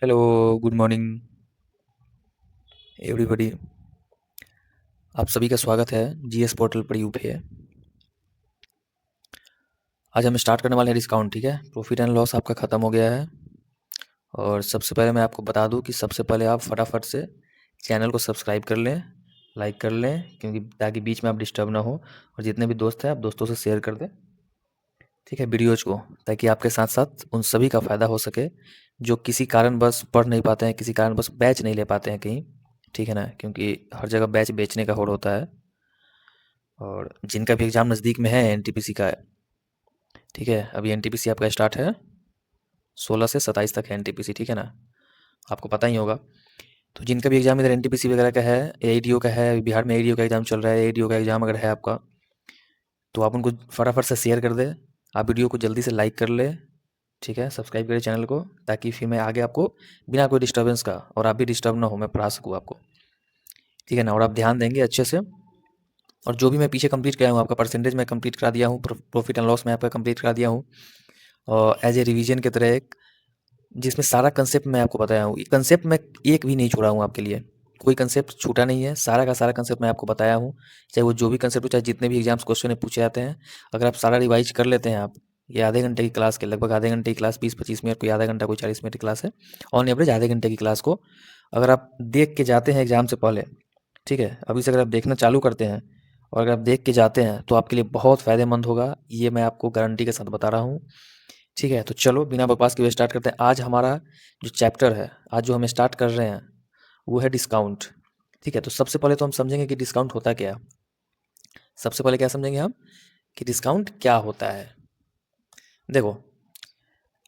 Hello, good morning everybody. आप सभी का स्वागत है जीएस पोर्टल पर यू पे। आज हम स्टार्ट करने वाले हैं डिस्काउंट। ठीक है, प्रॉफिट एंड लॉस आपका ख़त्म हो गया है। और सबसे पहले मैं आपको बता दूं कि सबसे पहले आप फटाफट से चैनल को सब्सक्राइब कर लें, लाइक कर लें, क्योंकि ताकि बीच में आप डिस्टर्ब ना हो। और जितने भी दोस्त हैं आप दोस्तों से शेयर कर दें, ठीक है, वीडियोज़ को, ताकि आपके साथ साथ उन सभी का फ़ायदा हो सके जो किसी कारणवश पढ़ नहीं पाते हैं, किसी कारणवश बैच नहीं ले पाते हैं कहीं। ठीक है ना, क्योंकि हर जगह बैच बेचने का होड़ होता है। और जिनका भी एग्ज़ाम नज़दीक में है एनटीपीसी का, ठीक है, अभी एनटीपीसी आपका स्टार्ट है 16 से 27 तक है एनटीपीसी, ठीक है ना, आपको पता ही होगा। तो जिनका भी एग्ज़ाम इधर एनटीपीसी वगैरह का है, एईडीओ का है, बिहार में एईडीओ का एग्ज़ाम चल रहा है, एईडीओ का एग्ज़ाम अगर है आपका, तो आप उनको फटाफट से शेयर कर दें। आप वीडियो को जल्दी से लाइक कर लें, ठीक है, सब्सक्राइब करें चैनल को, ताकि फिर मैं आगे आपको बिना कोई डिस्टर्बेंस का, और आप भी डिस्टर्ब ना हो, मैं पढ़ा सकूँ आपको, ठीक है ना। और आप ध्यान देंगे अच्छे से। और जो भी मैं पीछे कंप्लीट किया हूँ, आपका परसेंटेज मैं कंप्लीट करा दिया हूँ, प्रॉफिट एंड लॉस में आपका कंप्लीट करा दिया हूँ, और एज ए रिवीजन की तरह एक, जिसमें सारा कंसेप्ट मैं आपको बताया हूँ। कंसेप्ट मैं एक भी नहीं छोड़ा हूँ आपके लिए, कोई कंसेप्ट छूटा नहीं है, सारा का सारा कंसेप्ट मैं आपको बताया हूँ। चाहे वो जो भी कंसेप्ट हो, चाहे जितने भी एग्जाम्स क्वेश्चन पूछे जाते हैं, अगर आप सारा रिवाइज कर लेते हैं आप, ये आधे घंटे की क्लास के, लगभग आधे घंटे की क्लास, 20-25 मिनट, कोई आधा घंटा, कोई 40 मिनट की क्लास है, ऑन एवरेज आधे घंटे की क्लास को अगर आप देख के जाते हैं एग्जाम से पहले, ठीक है, अभी से अगर आप देखना चालू करते हैं और अगर आप देख के जाते हैं, तो आपके लिए बहुत फ़ायदेमंद होगा, ये मैं आपको गारंटी के साथ बता रहा हूँ। ठीक है, तो चलो बिना बकवास के हुए स्टार्ट करते हैं। आज हमारा जो चैप्टर है, आज जो हम स्टार्ट कर रहे हैं, वो है डिस्काउंट। ठीक है, तो सबसे पहले तो हम समझेंगे कि डिस्काउंट होता क्या है। सबसे पहले क्या समझेंगे हम, कि डिस्काउंट क्या होता है। देखो,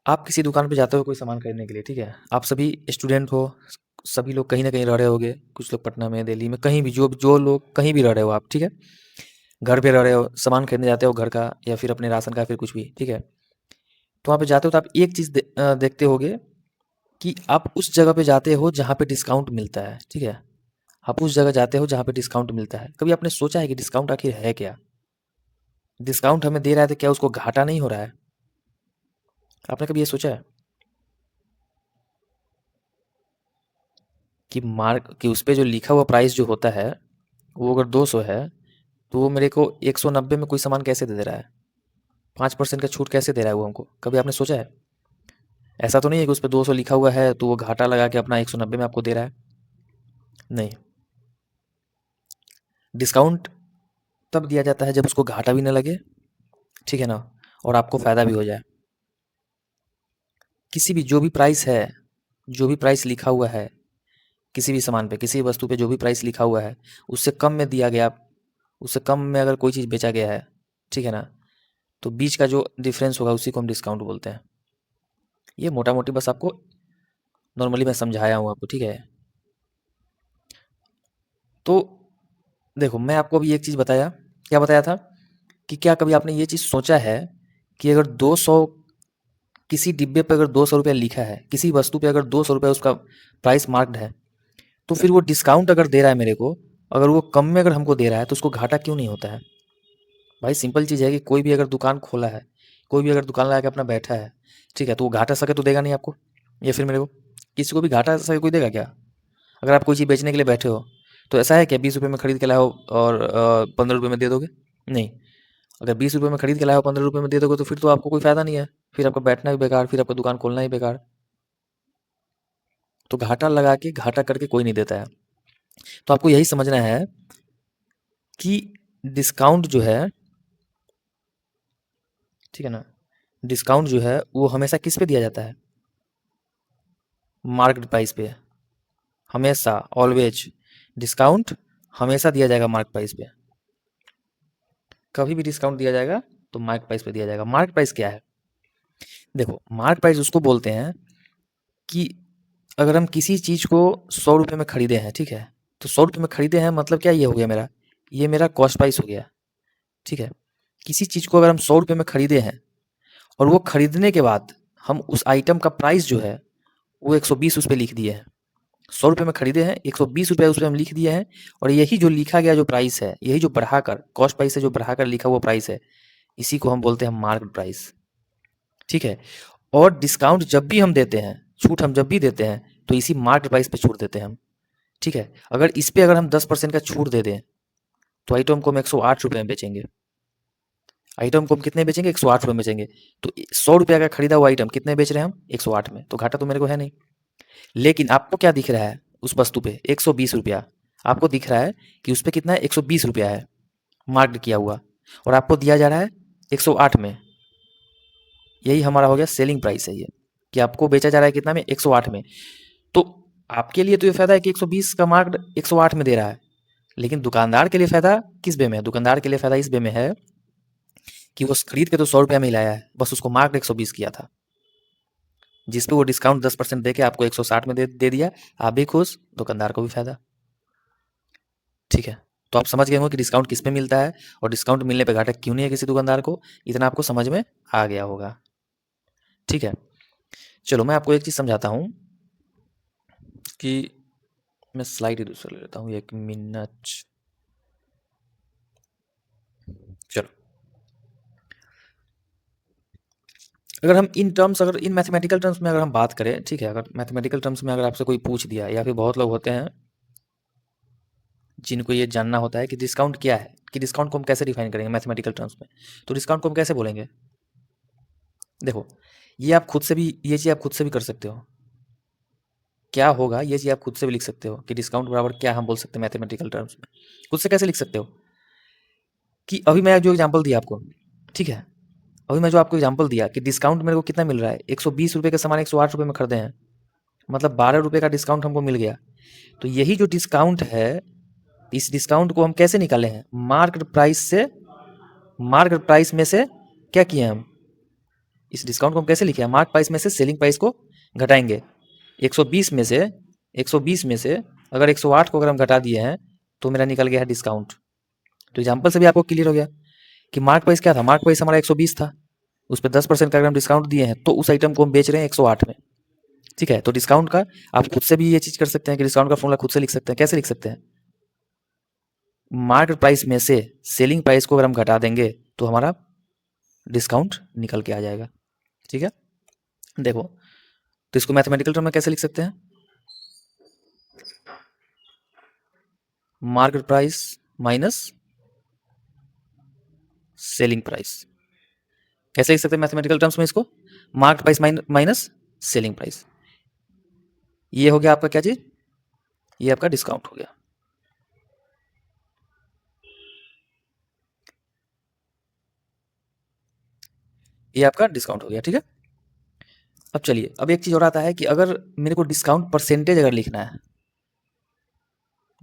आप किसी दुकान पे जाते हो कोई सामान खरीदने के लिए, ठीक है, आप सभी स्टूडेंट हो, सभी लोग कहीं ना कहीं रह रहे होगे, कुछ लोग पटना में, दिल्ली में, कहीं भी, जो लोग कहीं भी रह रहे हो आप, ठीक है, घर पे रह रहे हो, सामान खरीदने जाते हो घर का, या फिर अपने राशन का, फिर कुछ भी, ठीक है, तो वहाँ पे जाते हो तो आप एक चीज़ देखते होगे, कि आप उस जगह पे जाते हो जहाँ पे डिस्काउंट मिलता है, ठीक है, आप उस जगह जाते हो जहाँ पे डिस्काउंट मिलता है। कभी आपने सोचा है कि डिस्काउंट आखिर है क्या? डिस्काउंट हमें दे रहा है तो क्या उसको घाटा नहीं हो रहा है? आपने कभी ये सोचा है कि मार्क, कि उस पे जो लिखा हुआ प्राइस जो होता है, वो अगर 200 है, तो वो मेरे को 190 में कोई सामान कैसे दे रहा है? 5% का छूट कैसे दे रहा है वो हमको? कभी आपने सोचा है? ऐसा तो नहीं है कि उस पे 200 लिखा हुआ है तो वो घाटा लगा के अपना 190 में आपको दे रहा है। नहीं, डिस्काउंट तब दिया जाता है जब उसको घाटा भी ना लगे, ठीक है ना, और आपको फ़ायदा भी हो जाए। किसी भी, जो भी प्राइस है, जो भी प्राइस लिखा हुआ है, किसी भी सामान पे, किसी भी वस्तु पे जो भी प्राइस लिखा हुआ है, उससे कम में दिया गया, उससे कम में अगर कोई चीज़ बेचा गया है, ठीक है ना, तो बीच का जो डिफरेंस होगा उसी को हम डिस्काउंट बोलते हैं। ये मोटा मोटी बस आपको नॉर्मली मैं समझाया हूँ आपको, ठीक है। तो देखो, मैं आपको अभी एक चीज़ बताया, क्या बताया था, कि क्या कभी आपने ये चीज़ सोचा है कि अगर 200, किसी डिब्बे पे अगर 200 रुपया लिखा है, किसी वस्तु पे अगर 200 रुपया उसका प्राइस मार्क्ड है, तो फिर वो डिस्काउंट अगर दे रहा है मेरे को, अगर वो कम में अगर हमको दे रहा है, तो उसको घाटा क्यों नहीं होता है? भाई सिंपल चीज़ है कि कोई भी अगर दुकान खोला है, कोई भी अगर दुकान लगा के अपना बैठा है, ठीक है, तो वो घाटा सके तो देगा नहीं आपको, या फिर मेरे को, किसी को भी घाटा सके कोई देगा क्या? अगर आप कोई चीज़ बेचने के लिए बैठे हो, तो ऐसा है क्या 20 रुपये में खरीद के लाओ और 15 रुपये में दे दोगे? नहीं। अगर 20 रुपये में खरीद के लाओ, 15 रुपये में दे दोगे, तो फिर तो आपको कोई फायदा नहीं है, फिर आपका बैठना भी बेकार, फिर आपका दुकान खोलना ही बेकार। तो घाटा लगा के, घाटा करके कोई नहीं देता है। तो आपको यही समझना है कि डिस्काउंट जो है, ठीक है ना, डिस्काउंट जो है वो हमेशा किस पे दिया जाता है? मार्केट प्राइस पे। हमेशा, ऑलवेज डिस्काउंट हमेशा दिया जाएगा मार्केट प्राइस पे। कभी भी डिस्काउंट दिया जाएगा तो मार्केट प्राइस पे दिया जाएगा। मार्केट प्राइस क्या है? देखो, मार्केट प्राइस उसको बोलते हैं कि अगर हम किसी चीज़ को 100 रुपये में खरीदे हैं, ठीक है, तो 100 रुपये में खरीदे हैं मतलब क्या, ये हो गया मेरा, ये मेरा कॉस्ट प्राइस हो गया, ठीक है। किसी चीज़ को अगर हम 100 रुपये में खरीदे हैं, और वो खरीदने के बाद हम उस आइटम का प्राइस जो है वो 120 उस पर लिख दिए हैं। 100 रुपये में खरीदे हैं, 120 रुपये उस पर हम लिख दिए हैं, और यही जो लिखा गया जो प्राइस है, यही जो बढ़ाकर कॉस्ट प्राइस से जो बढ़ाकर लिखा हुआ प्राइस है, इसी को हम बोलते हैं मार्केट प्राइस, ठीक है। और डिस्काउंट जब भी हम देते हैं, छूट हम जब भी देते हैं तो इसी मार्केट प्राइस पे छूट देते हैं हम, ठीक है। अगर इस पे अगर हम 10% का छूट दे दें तो आइटम को हम 108 रुपये में बेचेंगे। आइटम को हम कितने बेचेंगे? 108 रुपये में बेचेंगे। तो 100 रुपये का खरीदा हुआ आइटम कितने बेच रहे हैं हम? 108 में। तो घाटा तो मेरे को है नहीं। लेकिन आपको क्या दिख रहा है उस वस्तु पे? 120 रुपया। आपको दिख रहा है कि उस पे कितना है? 120 रुपया है मार्क किया हुआ, और आपको दिया जा रहा है 108 में। यही हमारा हो गया सेलिंग प्राइस है ये, कि आपको बेचा जा रहा है कितना में? 108 में। तो आपके लिए तो ये फायदा है कि 120 का मार्क 108 में दे रहा है, लेकिन दुकानदार के लिए फायदा किस वे में है? दुकानदार के लिए फायदा इस वे में है कि वो खरीद के तो 100 रुपया में ही लाया है, बस उसको मार्क 120 किया था, जिस पे वो डिस्काउंट 10% दे के आपको 160 में दे दिया। आप भी खुश, दुकानदार को भी फायदा, ठीक है। तो आप समझ गए होंगे कि डिस्काउंट किस पे मिलता है और डिस्काउंट मिलने पे घाटा क्यों नहीं है किसी दुकानदार को। इतना आपको समझ में आ गया होगा, ठीक है। चलो मैं आपको एक चीज़ समझाता हूँ कि मैं स्लाइड ही दूसरा ले लेता हूँ, 1 मिनट। चलो, अगर हम अगर इन मैथमेटिकल टर्म्स में अगर हम बात करें, ठीक है, अगर मैथमेटिकल टर्म्स में अगर आपसे कोई पूछ दिया, या फिर बहुत लोग होते हैं जिनको ये जानना होता है कि डिस्काउंट क्या है, कि डिस्काउंट को हम कैसे डिफाइन करेंगे मैथमेटिकल टर्म्स में, तो डिस्काउंट को हम कैसे बोलेंगे? देखो, ये चीज़ आप खुद से भी कर सकते हो। क्या होगा ये चीज़ आप खुद से भी लिख सकते हो कि डिस्काउंट बराबर क्या हम बोल सकते हैं मैथमेटिकल टर्म्स में। खुद से कैसे लिख सकते हो कि अभी मैं जो एग्जांपल दिया आपको, ठीक है, अभी मैं जो आपको एग्जांपल दिया कि डिस्काउंट मेरे को कितना मिल रहा है, 120 रुपये का सामान 108 रुपये में खरीदे हैं, मतलब 12 रुपये का डिस्काउंट हमको मिल गया। तो यही जो डिस्काउंट है, इस डिस्काउंट को हम कैसे निकाले हैं? मार्केट प्राइस में से क्या किए हम? इस डिस्काउंट को हम कैसे लिखे हैं? मार्केट प्राइस में से सेलिंग प्राइस को घटाएंगे। 120 में से 120 में से अगर 108 को अगर हम घटा दिए हैं तो मेरा निकल गया है डिस्काउंट। तो एग्जाम्पल से भी आपको क्लियर हो गया कि मार्क प्राइस क्या था। मार्क प्राइस हमारा 120 था, उस पर 10% का अगर हम डिस्काउंट दिए हैं तो उस आइटम को हम बेच रहे हैं 108 में, ठीक है। तो डिस्काउंट का आप खुद से भी ये चीज़ कर सकते हैं कि डिस्काउंट का फॉर्मूला खुद से लिख सकते हैं। कैसे लिख सकते हैं? मार्केट प्राइस में से सेलिंग प्राइस को अगर हम घटा देंगे तो हमारा डिस्काउंट निकल के आ जाएगा, ठीक है। देखो, तो इसको मैथमेटिकल टर्म में कैसे लिख सकते हैं? Market price minus selling price. कैसे लिख सकते हैं मैथमेटिकल टर्म्स में इसको? Market price minus selling price. ये हो गया आपका क्या चीज? ये आपका डिस्काउंट हो गया। ये आपका डिस्काउंट हो गया, ठीक है। अब चलिए, अब एक चीज और आता है कि अगर मेरे को डिस्काउंट परसेंटेज अगर लिखना है,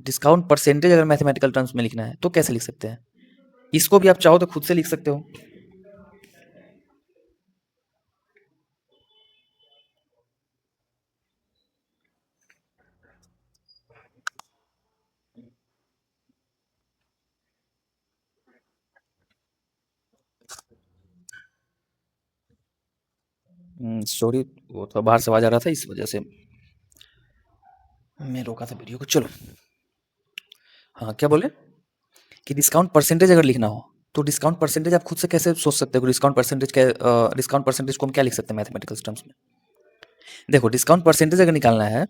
डिस्काउंट परसेंटेज अगर मैथमेटिकल टर्म्स में लिखना है तो कैसे लिख सकते हैं? इसको भी आप चाहो तो खुद से लिख सकते हो। सॉरी, वो तो बाहर से आवाज आ रहा था, इस वजह से मैं रोका था वीडियो को। चलो, हाँ, क्या बोले कि डिस्काउंट परसेंटेज अगर लिखना हो तो डिस्काउंट परसेंटेज आप खुद से कैसे सोच सकते हो? डिस्काउंट परसेंटेज को हम क्या लिख सकते हैं मैथमेटिकल टर्म्स में? देखो, डिस्काउंट परसेंटेज अगर निकालना है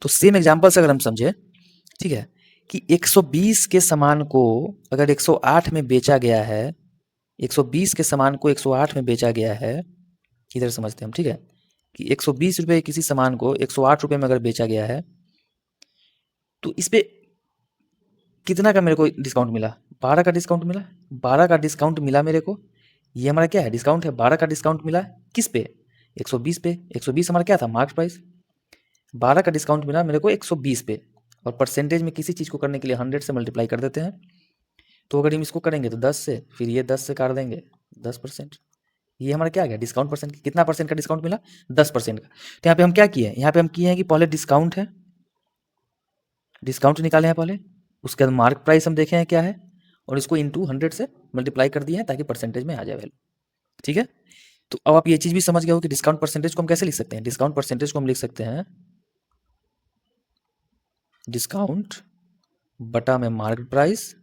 तो सेम एग्जांपल से अगर हम समझे, ठीक है, कि 120 के सामान को अगर 108 में बेचा गया है, 120 के सामान को 108 में बेचा गया है, इधर समझते हैं हम, ठीक है, कि 120 रुपये किसी सामान को 108 रुपये में अगर बेचा गया है तो इस पे कितना का मेरे को डिस्काउंट मिला? 12 का डिस्काउंट मिला। 12 का डिस्काउंट मिला मेरे को। ये हमारा क्या है? डिस्काउंट है। 12 का डिस्काउंट मिला किस पे? 120 पे। 120 हमारा क्या था? Market price. 12 का डिस्काउंट मिला मेरे को 120 पे, और परसेंटेज में किसी चीज़ को करने के लिए 100 से मल्टीप्लाई कर देते हैं। तो अगर हम इसको करेंगे तो 10 से, फिर ये 10 से काट देंगे, 10%। ये हमारा क्या आ गया? Discount percent. कितना परसेंट का डिस्काउंट मिला? 10% का। तो यहाँ पे हम क्या किए हैं? यहाँ पे हम किए हैं कि पहले डिस्काउंट है, डिस्काउंट निकाले हैं पहले, उसके बाद मार्क प्राइस हम देखे हैं क्या है, और इसको इंटू 100 से मल्टीप्लाई कर दिए हैं ताकि परसेंटेज में आ जाए वैल्यू, ठीक है। तो अब आप ये चीज़ भी समझ गए हो कि डिस्काउंट परसेंटेज को हम कैसे लिख सकते हैं? डिस्काउंट परसेंटेज को हम लिख सकते हैं डिस्काउंट बटा में मार्केट प्राइस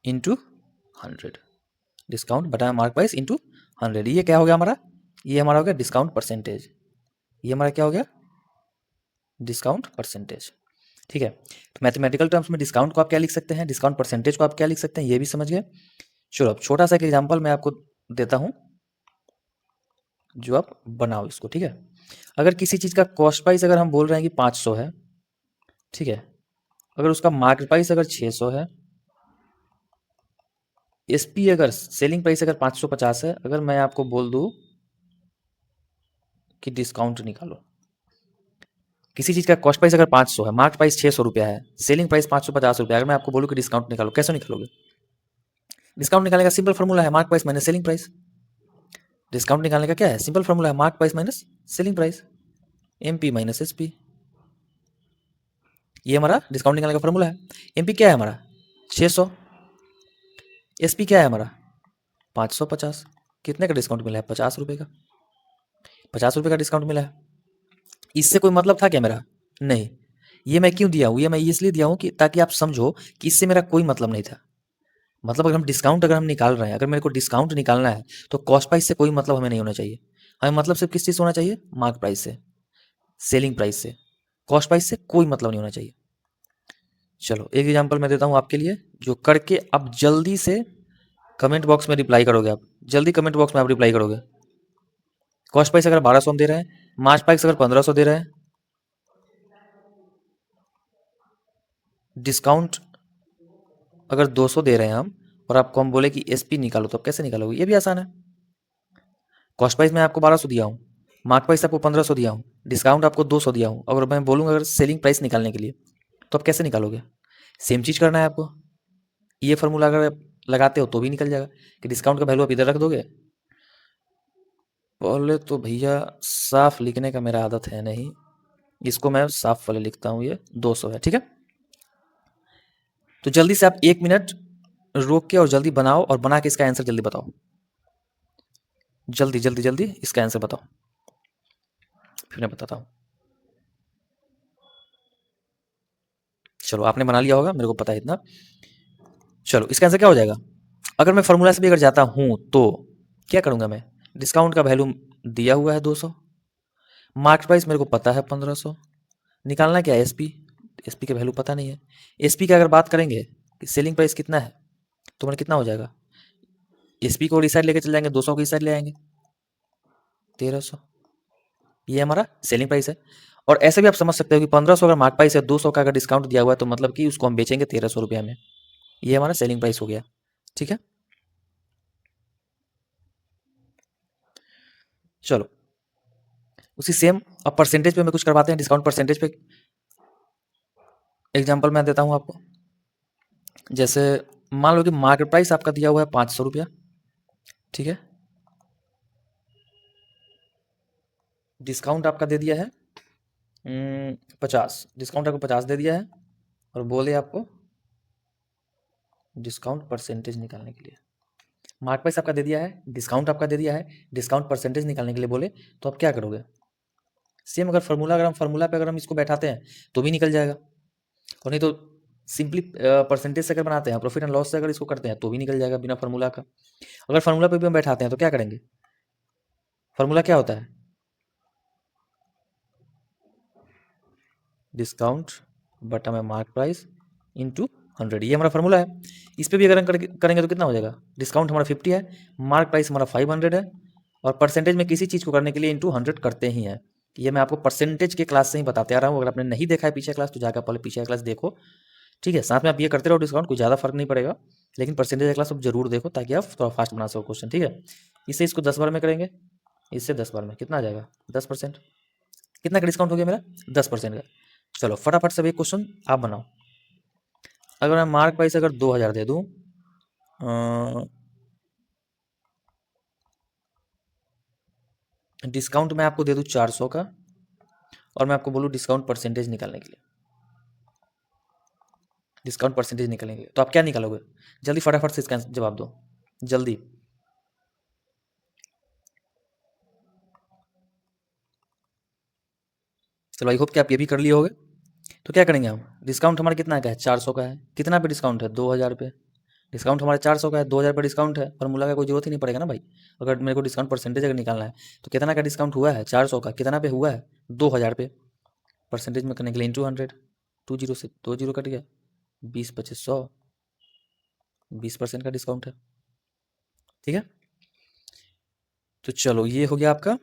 इंटू 100। डिस्काउंट बटा में मार्केट प्राइस इंटू 100। ये क्या हो गया हमारा? ये हमारा हो गया डिस्काउंट परसेंटेज, ये हमारा क्या हो गया, डिस्काउंट परसेंटेज। ठीक है, तो मैथमेटिकल टर्म्स में डिस्काउंट को आप क्या लिख सकते हैं, डिस्काउंट परसेंटेज को आप क्या लिख सकते हैं, ये भी समझ गए। चलो अब छोटा सा एक एग्जांपल मैं आपको देता हूं, जो आप बनाओ इसको। ठीक है, अगर किसी चीज का कॉस्ट प्राइस अगर हम बोल रहे हैं कि 500 है, ठीक है, अगर उसका मार्केट प्राइस अगर 600 है, एसपी अगर सेलिंग प्राइस अगर 550 है, अगर मैं आपको बोल दूं कि डिस्काउंट निकालो, किसी चीज का कॉस्ट प्राइस अगर 500 है, मार्केट प्राइस 600 रुपया है, सेलिंग प्राइस 550 रुपया, अगर मैं आपको बोलूं कि डिस्काउंट निकालो, कैसे निकालोगे? डिस्काउंट निकालने का सिंपल फॉर्मूला है market price minus selling price. Discount निकालने का क्या है, सिंपल फॉर्मूला है market price minus selling price, MP minus SP. ये हमारा डिस्काउंट निकालने का फॉर्मूला है। एमपी क्या है हमारा 600, एसपी क्या है हमारा 550। कितने का डिस्काउंट मिला है, 50 रुपये का, 50 रुपये का डिस्काउंट मिला है। इससे कोई मतलब था क्या मेरा, नहीं। ये मैं क्यों दिया हूँ, ये मैं इसलिए दिया हूँ कि ताकि आप समझो कि इससे मेरा कोई मतलब नहीं था। मतलब अगर हम निकाल रहे हैं, अगर मेरे को डिस्काउंट निकालना है, तो कॉस्ट प्राइस से कोई मतलब हमें नहीं होना चाहिए। हमें मतलब सिर्फ किस चीज़ से होना चाहिए, मार्क प्राइस से, सेलिंग प्राइस से। कॉस्ट प्राइस से कोई मतलब नहीं होना चाहिए। चलो एक एग्जांपल मैं देता हूँ आपके लिए, जो करके अब जल्दी से कमेंट बॉक्स में रिप्लाई करोगे आप, जल्दी कमेंट बॉक्स में आप रिप्लाई करोगे। कॉस्ट प्राइस अगर 1200 दे रहे हैं, मार्च प्राइस अगर 1500 दे रहे हैं, डिस्काउंट अगर 200 दे रहे हैं हम, और आपको हम बोले कि एसपी निकालो, तो आप कैसे निकालोगे? ये भी आसान है। कॉस्ट प्राइस मैं आपको 1200 दिया हूँ, मार्क प्राइस आपको 1500 दिया हूँ, डिस्काउंट आपको 200 दिया हूँ, अगर मैं बोलूँगा अगर सेलिंग प्राइस निकालने के लिए, तो आप कैसे निकालोगे? सेम चीज़ करना है आपको। ये फॉर्मूला अगर आप लगाते हो तो भी निकल जाएगा कि डिस्काउंट का वैल्यू आप इधर रख दोगे। पहले तो भैया साफ लिखने का मेरा आदत है नहीं, इसको मैं साफ वाले लिखता हूँ, ये 200 है। ठीक है, तो जल्दी से आप 1 मिनट रोक के और जल्दी बनाओ, और बना के इसका आंसर जल्दी बताओ, जल्दी जल्दी जल्दी इसका आंसर बताओ, फिर मैं बताता हूँ। चलो आपने बना लिया होगा, मेरे को पता है इतना। चलो इसका आंसर क्या हो जाएगा, अगर मैं फॉर्मूला से भी अगर जाता हूँ तो क्या करूँगा मैं, डिस्काउंट का वैल्यू दिया हुआ है 200, मार्केट प्राइस मेरे को पता है 1500, निकालना क्या है एसपी, एसपी का वैल्यू पता नहीं है। एसपी की अगर बात करेंगे कि सेलिंग प्राइस कितना है, तो मैंने कितना हो जाएगा, एसपी को इस साइड लेके चल जाएंगे, 200 को इस साइड ले आएंगे, 1300। ये हमारा सेलिंग प्राइस है। और ऐसे भी आप समझ सकते हो कि 1500 अगर मार्केट प्राइस है, 200 का अगर डिस्काउंट दिया हुआ है, तो मतलब कि उसको हम बेचेंगे 1300 रुपया में। ये हमारा सेलिंग प्राइस हो गया। ठीक है, चलो उसी सेम अब परसेंटेज पे मैं कुछ करवाते हैं, डिस्काउंट परसेंटेज पे एग्जांपल मैं देता हूं आपको। जैसे मान लो कि मार्केट प्राइस आपका दिया हुआ है 500 रुपया, ठीक है, डिस्काउंट आपका दे दिया है 50, डिस्काउंट आपको 50 दे दिया है, और बोले आपको डिस्काउंट परसेंटेज निकालने के लिए। मार्केट प्राइस आपका दे दिया है, डिस्काउंट आपका दे दिया है, डिस्काउंट परसेंटेज निकालने के लिए बोले, तो आप क्या करोगे? सेम अगर हम फार्मूला पे अगर हम इसको बैठाते हैं तो भी निकल जाएगा, और नहीं तो सिंपली परसेंटेज से अगर बनाते हैं, प्रॉफिट एंड लॉस से अगर इसको करते हैं तो भी निकल जाएगा बिना फार्मूला का। अगर फार्मूला पे भी हम बैठाते हैं तो क्या करेंगे, फार्मूला क्या होता है, डिस्काउंट बटा में मार्क प्राइस इंटू 100, ये हमारा फार्मूला है। इस पे भी अगर हम करेंगे तो कितना हो जाएगा, डिस्काउंट हमारा 50 है, मार्क प्राइस हमारा 500 है, और परसेंटेज में किसी चीज़ को करने के लिए इंटू 100 करते ही हैं। ये मैं आपको परसेंटेज के क्लास से ही बताते आ रहा हूँ। अगर आपने नहीं देखा है पीछे क्लास, तो जाकर पहले पीछे क्लास देखो। ठीक है, साथ में आप ये करते रहो, डिस्काउंट कोई ज़्यादा फर्क नहीं पड़ेगा, लेकिन परसेंटेज क्लास आप जरूर देखो, ताकि आप थोड़ा फास्ट बना सको क्वेश्चन। ठीक है, इससे इसको 10 बार में करेंगे, इससे 10 बार में कितना आ जाएगा, 10%। कितना का डिस्काउंट हो गया मेरा, 10% का। चलो फटाफट से एक क्वेश्चन आप बनाओ। अगर मैं मार्क प्राइस अगर 2000 दे दूँ, डिस्काउंट मैं आपको दे दूँ 400 का, और मैं आपको बोलूँ डिस्काउंट परसेंटेज निकालने के लिए, डिस्काउंट परसेंटेज निकालने के लिए, तो आप क्या निकालोगे? जल्दी फटाफट से इसका जवाब दो, जल्दी। चलो आई होप कि आप ये भी कर लिए होगे। तो क्या करेंगे हम, डिस्काउंट हमारा कितना का है, 400 का है, कितना पे डिस्काउंट है, 2000 पे, डिस्काउंट हमारा 400 का है, 2000 पर डिस्काउंट है, फॉर्मूला का कोई जरूरत ही नहीं पड़ेगा ना भाई। अगर मेरे को डिस्काउंट परसेंटेज अगर निकालना है तो कितना का डिस्काउंट हुआ है, 400 का, कितना पे हुआ है, 2000 पे। परसेंटेज में करने के लिए इंटू 100, 20 से 20 कट गया, 20 25 100, 20% का डिस्काउंट है। ठीक है, तो चलो ये हो गया आपका।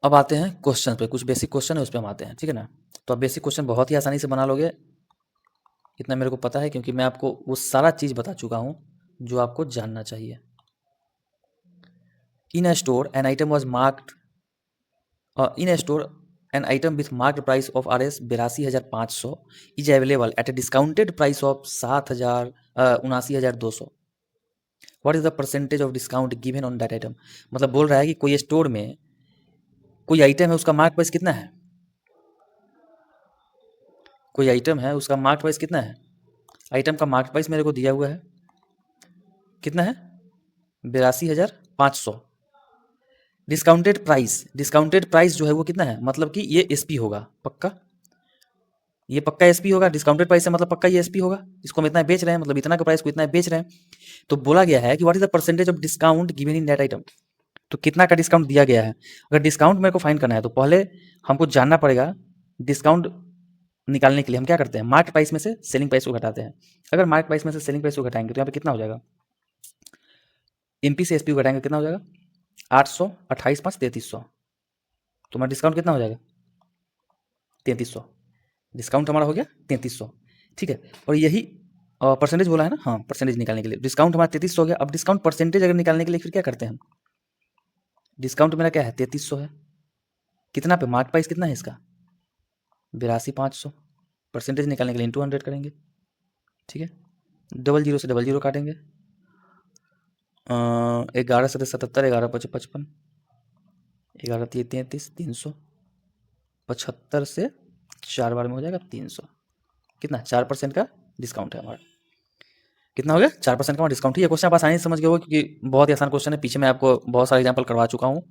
अब आते हैं क्वेश्चन पे, कुछ बेसिक क्वेश्चन है उस पर हम आते हैं, ठीक है ना। तो आप बेसिक क्वेश्चन बहुत ही आसानी से बना लोगे, इतना मेरे को पता है, क्योंकि मैं आपको वो सारा चीज़ बता चुका हूँ जो आपको जानना चाहिए। In a store an item was marked, in a store an item with marked price of RS 82,500 is available at a discounted price of 79,200। What is the percentage of discount given on that item. मतलब बोल रहा है कि कोई store में कोई item है, उसका मार्क प्राइस कितना है, कोई आइटम है उसका मार्क प्राइस कितना है। आइटम का मार्क प्राइस मेरे को दिया हुआ है, कितना है, 82,500। डिस्काउंटेड प्राइस जो है वो कितना है, मतलब कि ये एसपी होगा पक्का, ये पक्का एसपी होगा। डिस्काउंटेड प्राइस है मतलब पक्का ये एसपी होगा, इसको हम इतना बेच रहे हैं, मतलब इतना का प्राइस को इतना बेच रहे हैं। तो बोला गया है कि what is the percentage of discount given in that item. तो कितना का डिस्काउंट दिया गया है। अगर डिस्काउंट मेरे को फाइंड करना है तो पहले हमको जानना पड़ेगा, डिस्काउंट निकालने के लिए हम क्या करते हैं, मार्केट प्राइस में से सेलिंग प्राइस को घटाते हैं। अगर मार्केट प्राइस में से सेलिंग प्राइस को घटाएंगे तो यहाँ पे कितना हो जाएगा, एमपी से एसपी को घटाएंगे कितना हो जाएगा, 800, 28 5 3300। तो हमारा डिस्काउंट कितना हो जाएगा, 3300। डिस्काउंट हमारा हो गया 3300, ठीक है। और यही परसेंटेज बोला है ना, हाँ परसेंटेज निकालने के लिए डिस्काउंट हमारा 3300 हो गया। अब डिस्काउंट परसेंटेज अगर निकालने के लिए फिर क्या करते हैं हम, डिस्काउंट मेरा क्या है 3300 है, कितना पे, मार्केट प्राइस कितना है इसका 82,500, परसेंटेज निकालने के लिए इंटू 100 करेंगे, ठीक है। 00 से 00 काटेंगे, 11 से 77, 11 5 55, 11 33, 375 से 4 बार में हो जाएगा 300। कितना, 4% का डिस्काउंट है हमारा, कितना हो गया 4% का हमारा डिस्काउंट। ये क्वेश्चन आप आसानी से समझ गए हो, क्योंकि बहुत ही आसान क्वेश्चन है, पीछे मैं आपको बहुत सारे एग्जाम्पल करवा चुका हूँ,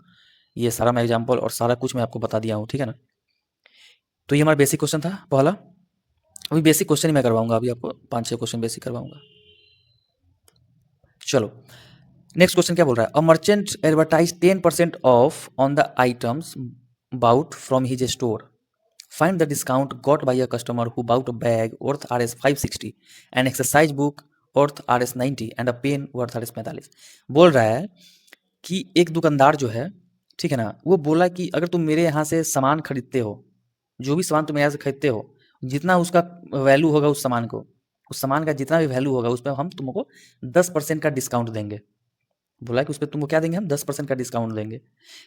ये सारा मैं एग्जाम्पल और सारा कुछ मैं आपको बता दिया हूँ, ठीक है ना। तो ये हमारा बेसिक क्वेश्चन था पहला। अभी बेसिक क्वेश्चन ही मैं करवाऊंगा, अभी आपको 5-6 क्वेश्चन बेसिक करवाऊंगा। चलो नेक्स्ट क्वेश्चन क्या बोल रहा है, a merchant advertise 10% off on the items bought from his store, find the discount got by a customer who bought a bag worth RS 560, an exercise book worth RS 90 and a pen worth RS 45। बोल रहा है कि एक दुकानदार जो है, ठीक है ना, वो बोला कि अगर तुम मेरे यहाँ से सामान खरीदते हो, जो भी सामान तुम मेरे यहाँ से खरीदते हो, जितना उसका वैल्यू होगा उस सामान को, उस सामान का जितना भी वैल्यू होगा उस पर हम तुमको 10% का डिस्काउंट देंगे। बोला कि उस पर तुमको क्या देंगे हम, 10% का डिस्काउंट देंगे।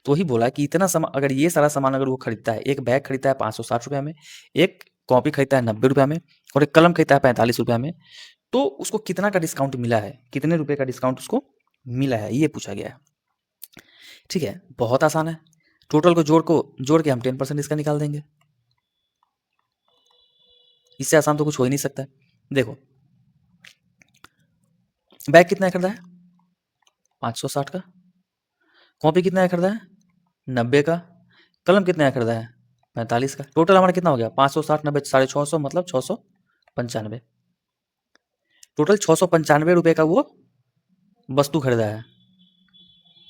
तो वही बोला कि इतना सामान, अगर ये सारा सामान अगर वो खरीदता है, एक बैग खरीदता है 560 रुपये में, एक कॉपी खरीदता है 90 रुपये में, और एक कलम खरीदता है 45 रुपये में, तो उसको कितना का डिस्काउंट मिला है, कितने रुपए का डिस्काउंट उसको मिला है, ये पूछा गया है। ठीक है, बहुत आसान है, टोटल को जोड़ के हम 10% इसका निकाल देंगे, इससे आसान तो कुछ हो ही नहीं सकता। देखो बैग कितना खरीदा है, 560 का, कॉपी कितना खरीदा है, 90 का, कलम कितना खरीदा है, 45 का। टोटल हमारा कितना हो गया, 560 90 650, मतलब 695। टोटल 695 रुपये का वो वस्तु खरीदा है।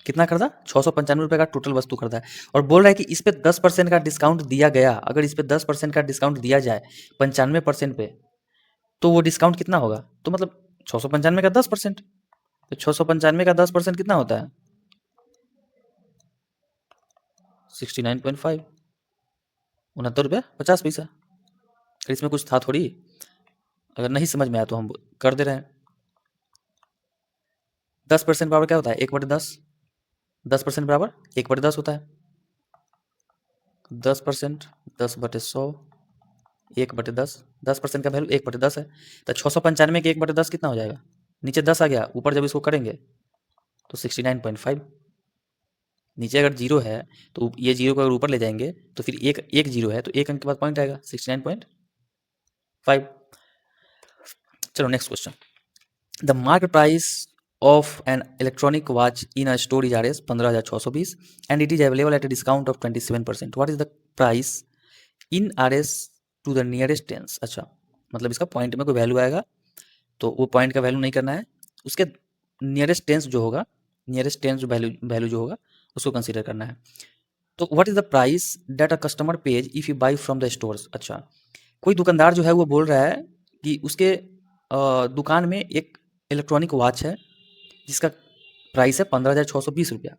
कितना खरीदा, 695 रुपये का टोटल वस्तु खरीदा है। और बोल रहा है कि इस पे 10% का डिस्काउंट दिया गया, अगर इस पे 10% का डिस्काउंट दिया जाए 95% पे, तो वो डिस्काउंट कितना होगा। तो मतलब 695 का 10%, तो 695 का 10% कितना होता है, 69.5, 69 रुपया 50 पैसा। अगर इसमें कुछ था थोड़ी, अगर नहीं समझ में आया तो हम कर दे रहे हैं। 10% बराबर क्या होता है, 1/10, 10% बराबर 1/10 होता है। 10%, 10/100, 1/10, 10% का वैल्यू 1/10 है। तो 695 के 1/10 कितना हो जाएगा, नीचे 10 आ गया, ऊपर जब इसको करेंगे तो 69.5। नीचे अगर जीरो है तो ये जीरो को अगर ऊपर ले जाएंगे तो फिर एक जीरो है, तो एक अंक के बाद पॉइंट आएगा 69.5। चलो next question, the market price of an electronic watch in a store is RS 15,620 and it is available at a discount of 27%। What is the price in RS to the nearest tens. अच्छा, मतलब इसका point में कोई value आएगा तो वो point का value नहीं करना है, उसके नियरेस्ट टेंस जो होगा, नियरेस्ट टेंस जो वैल्यू जो होगा उसको कंसीडर करना है। तो what is the price that a customer page if you by from the stores. अच्छा, कोई दुकानदार जो है वो बोल रहा है कि उसके दुकान में एक इलेक्ट्रॉनिक वॉच है जिसका प्राइस है 15,620 रुपया,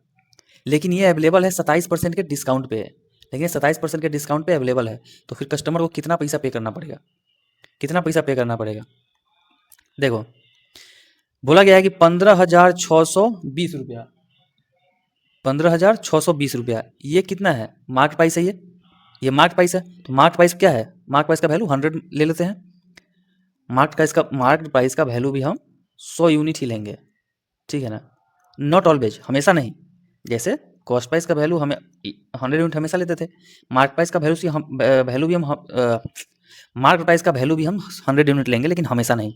लेकिन ये अवेलेबल है 27% के डिस्काउंट पे है, लेकिन 27% के डिस्काउंट पे अवेलेबल है, तो फिर कस्टमर को कितना पैसा पे करना पड़ेगा, कितना पैसा पे करना पड़ेगा। देखो बोला गया है कि 15,620 रुपया, 15,620 रुपया, ये कितना है, मार्केट प्राइस है, ये मार्केट प्राइस है। तो मार्केट प्राइस क्या है, मार्केट प्राइस का वैल्यू 100 ले लेते हैं। मार्केट प्राइस का वैल्यू भी हम 100 यूनिट ही लेंगे, ठीक है ना, नॉट ऑलवेज, हमेशा नहीं। जैसे कॉस्ट प्राइस का वैल्यू हमें 100 यूनिट हमेशा लेते थे, मार्केट प्राइस का वैल्यू भी हम मार्केट प्राइस का वैल्यू भी हम 100 यूनिट लेंगे, लेकिन हमेशा नहीं,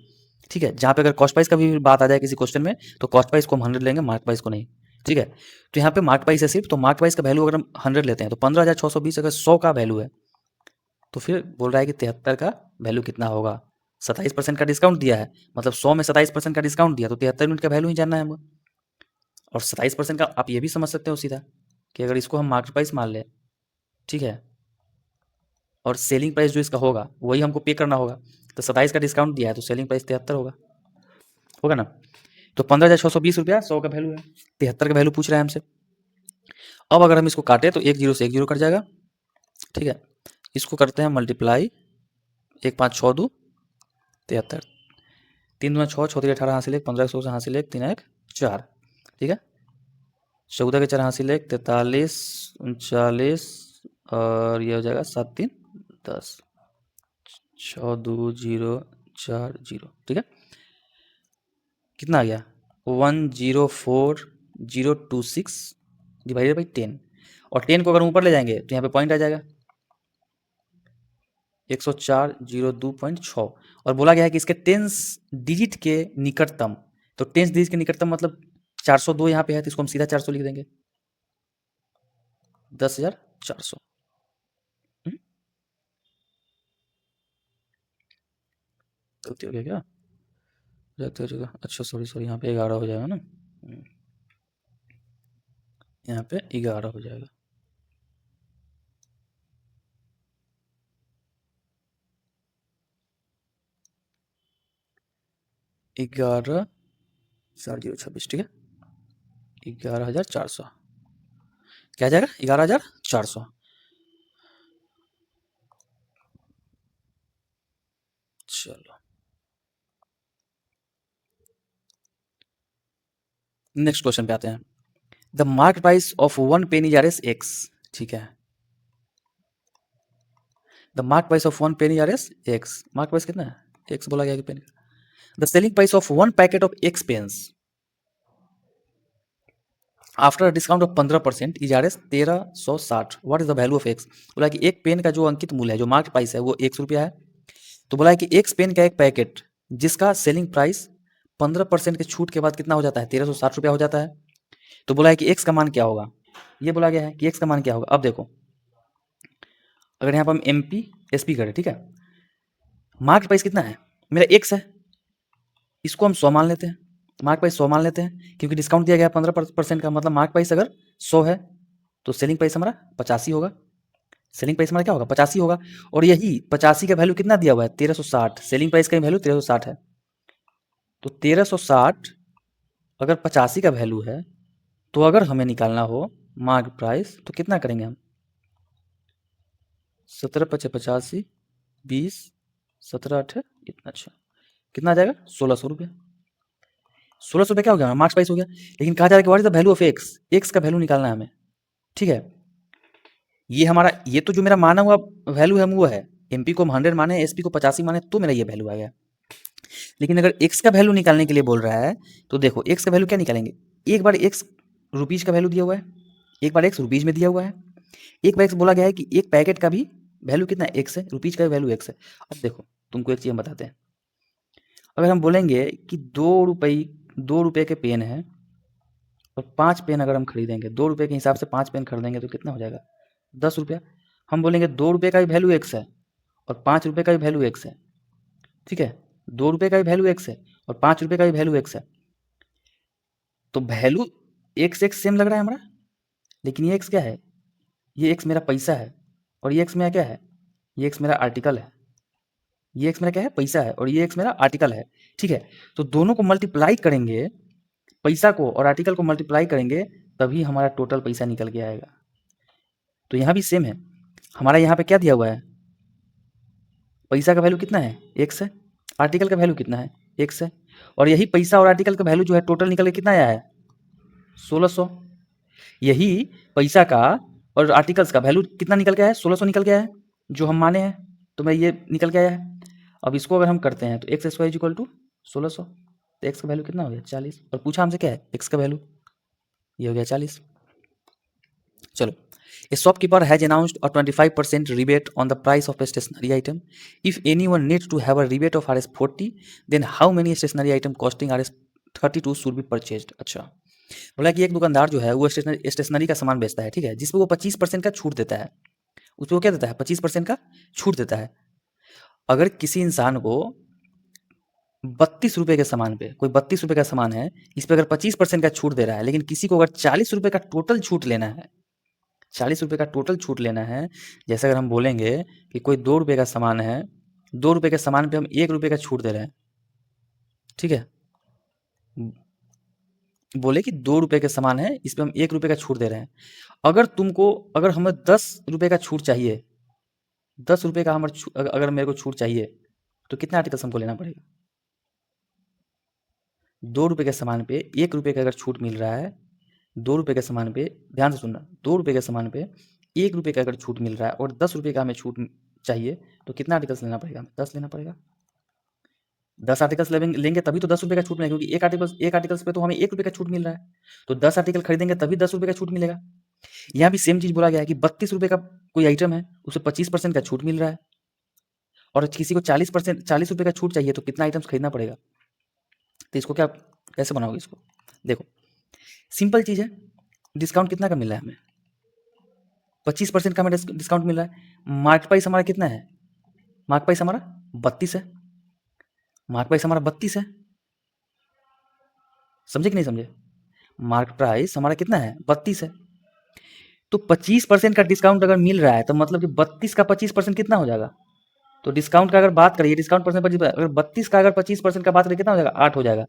ठीक है। जहाँ पे अगर कॉस्ट प्राइस का भी बात आ जाए किसी क्वेश्चन में, तो कॉस्ट प्राइस को हम 100 लेंगे, मार्केट प्राइस को नहीं, ठीक है। तो यहाँ पे मार्केट प्राइस है सिर्फ, तो मार्केट प्राइस का वैल्यू अगर हम 100 लेते हैं तो 15,620 अगर 100 का वैल्यू है, तो फिर बोल रहा है कि 73 का वैल्यू कितना होगा। 27% का डिस्काउंट दिया है, मतलब 100 में 27% का डिस्काउंट दिया, तो 73 यूनिट का वैल्यू ही जानना है हमको। और 27% का आप ये भी समझ सकते हो सीधा कि अगर इसको हम मार्केट प्राइस मान लें, ठीक है, और सेलिंग प्राइस जो इसका होगा वही हमको पे करना होगा, तो 27 का डिस्काउंट दिया है तो सेलिंग प्राइस 73 होगा ना। तो 15,620 रुपया 100 का वैल्यू है, 73 का वैल्यू पूछ रहा है हमसे। अब अगर हम इसको काटें तो एक जीरो से एक जीरो कट जाएगा, ठीक है। इसको करते हैं मल्टीप्लाई, 1 5 6 2 73, 3 दूना 6, 6 3 18 हासिल 1, 15 100 से हासिल 1, 3 1 4, ठीक है। 14 के 4 हासिल 1, 43 39, और ये हो जाएगा 7 3 10, 6 2 0 4 0, ठीक है। कितना आ गया 104,026 डिवाइडेड बाई 10, और 10 को अगर ऊपर ले जाएंगे तो यहाँ पे पॉइंट आ जाएगा 104,002.6, और बोला गया है कि इसके टेंस डिजिट के निकटतम, तो टेंस डिजिट के निकटतम मतलब 402 यहाँ पे है, तो इसको हम सीधा 400 लिख देंगे, 10,400। गलती हो गया क्या, जाते हो जाएगा, अच्छा सॉरी सॉरी, यहाँ पे 11 हो जाएगा ना, यहाँ पे 11 हो जाएगा। ग्यारह 4,026, ठीक है, 11,400 क्या आ जाएगा, 11,400। चलो नेक्स्ट क्वेश्चन पे आते हैं। The market price of 1 penny R S X, ठीक है, the market price of 1 penny R S X, market price कितना है, एक्स बोला गया कि penny. The selling price of 1 packet of X pens after discount of 15% is R S 1360, what is the value of X. बोला कि एक pen का जो अंकित मूल्य है, जो मार्केट प्राइस है वो 100 रुपया है, तो बोला है कि एक्स पेन का एक पैकेट जिसका सेलिंग प्राइस 15% के छूट के बाद कितना हो जाता है, 1360 रुपया हो जाता है। तो बोला है कि एक्स का मान क्या होगा, ये बोला गया है कि एक्स का मान क्या होगा। अब देखो अगर यहाँ पर हम एम पी एस पी करें, ठीक है, मार्केट प्राइस कितना है, मेरा एक्स है, इसको हम 100 मान लेते हैं, मार्केट प्राइस 100 मान लेते हैं, क्योंकि डिस्काउंट दिया गया 15% का, मतलब मार्केट प्राइस अगर 100 है तो सेलिंग प्राइस हमारा 85 होगा, सेलिंग प्राइस हमारा क्या होगा 85 होगा, और यही 85 का वैल्यू कितना दिया हुआ है 1360, सेलिंग प्राइस का वैल्यू 1360 है, तो 1360 अगर 85 का वैल्यू है, तो अगर हमें निकालना हो मार्केट प्राइस तो कितना करेंगे हम, 17 पचे 85, 20 17 8 इतना, अच्छा कितना आ जाएगा 1600 रुपये, 1600 रुपये क्या हो गया, मार्क्स प्राइस हो गया। लेकिन कहा जा रहा है कि what is the value of x, x का वैल्यू निकालना है हमें, ठीक है। ये हमारा, ये तो जो मेरा माना हुआ वैल्यू है वो है, एमपी को हम 100 माने, एसपी को 85 माने, तो मेरा ये वैल्यू आ गया। लेकिन अगर एक्स का वैल्यू निकालने के लिए बोल रहा है, तो देखो एक्स का वैल्यू क्या निकालेंगे, एक बार एक्स रुपीज का वैल्यू दिया हुआ है, एक बार एक्स रुपीज में दिया हुआ है, एक बार एक्स बोला गया है कि एक पैकेट का भी वैल्यू कितना है, एक्स है, रुपीज का वैल्यू एक्स है। अब देखो तुमको एक चीज हम बताते हैं, अगर हम बोलेंगे कि 2 रुपये के पेन है और 5 पेन अगर हम खरीदेंगे, 2 रुपये के हिसाब से 5 पेन खरीदेंगे तो कितना हो जाएगा 10 रुपया। हम बोलेंगे 2 रुपये का भी वैल्यू एक्स है और 5 रुपये का भी वैल्यू एक्स है, ठीक है, 2 रुपये का भी वैल्यू एक्स है और 5 रुपये का भी वैल्यू x है, तो वैल्यू x x सेम लग रहा है हमारा, लेकिन ये x क्या है, ये x मेरा पैसा है, और ये x मेरा क्या है, ये x मेरा आर्टिकल है। ये x मेरा क्या है, पैसा है, और ये x मेरा आर्टिकल है। ठीक है, तो दोनों को मल्टीप्लाई करेंगे, पैसा को और आर्टिकल को मल्टीप्लाई करेंगे, तभी हमारा टोटल पैसा निकल के आएगा। तो यहाँ भी सेम है, हमारा यहाँ पे क्या दिया हुआ है, पैसा का वैल्यू कितना है, x है, आर्टिकल का वैल्यू कितना है, x है, और यही पैसा और आर्टिकल का वैल्यू जो है टोटल निकल के कितना आया है, 1600। यही पैसा का और आर्टिकल्स का वैल्यू कितना निकल के आया है, 1600 निकल के आया है, जो हम माने हैं, तो मैं ये निकल के आया है। अब इसको अगर हम करते हैं तो x square is equal to 1600, तो एक्स का वैल्यू कितना हो गया 40, और पूछा हमसे क्या है, एक्स का वैल्यू, ये हो गया 40। चलो, a shopkeeper has announced a 25% rebate on the price of a stationery item. If anyone needs to have a rebate of Rs 40, then how many stationery item costing Rs 32 should be purchased? अच्छा, बोला कि एक दुकानदार जो है वो stationery का सामान बेचता है, ठीक है, जिसपे वो 25% का छूट देता है, उस पर वो क्या देता है, 25% का छूट देता है। अगर किसी इंसान को 32 रुपये के सामान पे, कोई 32 रुपये का सामान है, इस पे अगर 25% का छूट दे रहा है, लेकिन किसी को अगर 40 रुपये का टोटल छूट लेना है, 40 रुपये का टोटल छूट लेना है, जैसे अगर हम बोलेंगे कि कोई 2 रुपये का सामान है, 2 रुपये के सामान पे हम 1 रुपये का छूट दे रहे हैं, ठीक है, बोले कि 2 रुपये के सामान है, इस पे हम 1 रुपये का छूट दे रहे हैं। अगर हमें 10 रुपये का छूट चाहिए, 10 रुपये का अगर मेरे को छूट चाहिए, तो कितना आर्टिकल्स हमको लेना पड़ेगा, 2 रुपये के सामान पे 1 रुपये का अगर छूट मिल रहा है, 2 रुपये के सामान पे, ध्यान से सुनना, 2 रुपये के सामान पे 1 रुपये का अगर छूट मिल रहा है और 10 रुपये का हमें छूट चाहिए, तो कितना आर्टिकल्स लेना पड़ेगा, 10 लेना पड़ेगा। 10 आर्टिकल्स लेंगे तभी तो 10 रुपये का छूट मिलेगा, क्योंकि एक आर्टिकल्स पे तो हमें 1 रुपये का छूट मिल रहा है, तो 10 आर्टिकल खरीदेंगे तभी 10 रुपये का छूट मिलेगा। यहाँ भी सेम चीज बोला गया है कि 32 रुपये का कोई आइटम है, उसे 25% का छूट मिल रहा है, और किसी को 40 रुपये का छूट चाहिए, तो कितना आइटम्स खरीदना पड़ेगा। तो इसको क्या, कैसे बनाओगे इसको, देखो सिंपल चीज है, डिस्काउंट कितना का मिल रहा है हमें, 25% का हमें डिस्काउंट मिल रहा है। मार्केट प्राइस हमारा कितना है, मार्केट प्राइस हमारा 32 है, मार्केट प्राइस हमारा 32 है, समझे कि नहीं समझे, मार्केट प्राइस हमारा कितना है, 32 है, तो 25% का डिस्काउंट अगर मिल रहा है, तो मतलब कि 32 का 25% कितना हो जाएगा, तो डिस्काउंट का अगर बात करिए, डिस्काउंट परसेंट 25, अगर 32 का अगर 25% का बात करिए, कितना हो जाएगा, 8 हो जाएगा।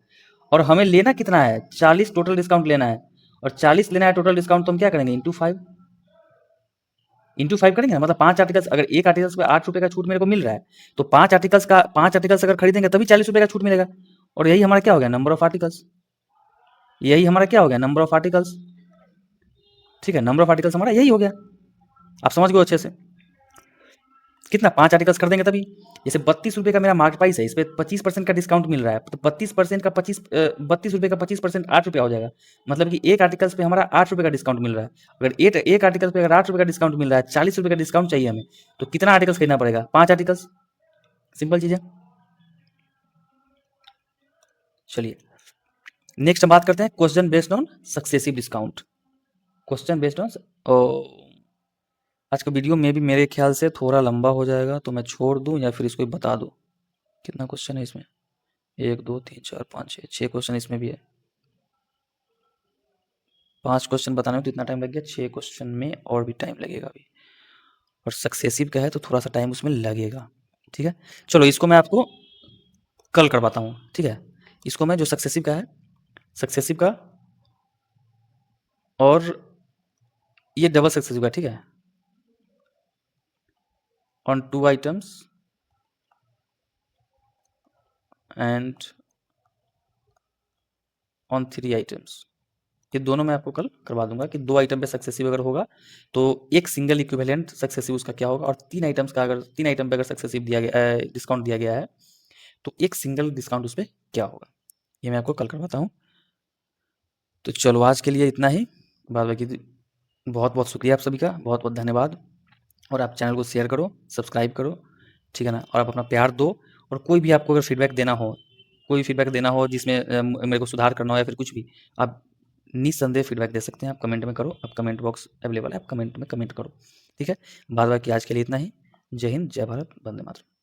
और हमें लेना कितना है, 40 टोटल डिस्काउंट लेना है, और 40 लेना है टोटल डिस्काउंट, तो हम क्या करेंगे, इंटू 5 करेंगे ना, मतलब 5 आर्टिकल्स, अगर एक आर्टिकल्स पे 8 रुपये का छूट मेरे को मिल रहा है, तो 5 आर्टिकल्स अगर खरीदेंगे तभी 40 रुपये का छूट मिलेगा, और यही हमारा क्या हो गया, नंबर ऑफ आर्टिकल्स, यही हमारा क्या हो गया, नंबर ऑफ आर्टिकल्स, ठीक है, नंबर ऑफ आर्टिकल्स हमारा यही हो गया। आप समझ गए अच्छे से, कितना, 5 आर्टिकल्स कर देंगे तभी, जैसे 32 रुपये का मेरा मार्केट प्राइस है, इस पर 25% का डिस्काउंट मिल रहा है, तो 32% का 32 रुपये का 25% 8 रुपया हो जाएगा, मतलब कि एक आर्टिकल्स पे हमारा 8 रुपये का डिस्काउंट मिल रहा है। अगर एक आर्टिकल पे अगर 8 रुपये का डिस्काउंट मिल रहा है, 40 रुपये का डिस्काउंट चाहिए हमें, तो कितना आर्टिकल्स खरीदना पड़ेगा, 5 आर्टिकल्स, सिंपल चीज है। चलिए नेक्स्ट हम बात करते हैं question based on successive discount, question based on, आज का वीडियो में भी मेरे ख्याल से थोड़ा लंबा हो जाएगा, तो मैं छोड़ दूं या फिर इसको बता दूं, कितना क्वेश्चन है इसमें, 1 2 3 4 5 6 क्वेश्चन इसमें भी है, 5 क्वेश्चन बताने में तो इतना टाइम लग गया, 6 क्वेश्चन में और भी टाइम लगेगा अभी, और सक्सेसिव का है तो थोड़ा सा टाइम उसमें लगेगा, ठीक है। चलो इसको मैं आपको कल करवाता हूँ, ठीक है, इसको मैं जो सक्सेसिव का है, सक्सेसिव का और ये डबल सक्सेसिव का, ठीक है, on 2 items and on 3 items, ये दोनों मैं आपको कल करवा दूंगा कि 2 आइटम पे सक्सेसिव अगर होगा तो एक सिंगल इक्विवेलेंट सक्सेसिव उसका क्या होगा, और 3 आइटम्स का अगर 3 आइटम पे अगर सक्सेसिव दिया गया, डिस्काउंट दिया गया है, तो एक सिंगल डिस्काउंट उस पर क्या होगा, ये मैं आपको कल करवाता हूँ। तो चलो आज के लिए इतना ही, बाद बाकी बहुत बहुत शुक्रिया आप सभी का, बहुत बहुत धन्यवाद, और आप चैनल को शेयर करो, सब्सक्राइब करो, ठीक है ना, और आप अपना प्यार दो, और कोई भी आपको अगर फीडबैक देना हो, कोई फीडबैक देना हो जिसमें मेरे को सुधार करना हो या फिर कुछ भी, आप निस्संदेह फीडबैक दे सकते हैं, आप कमेंट में करो, आप कमेंट बॉक्स अवेलेबल है, आप कमेंट में कमेंट करो, ठीक है। बाद बाकी आज के लिए इतना ही, जय हिंद, जय भारत, वंदे मातरम।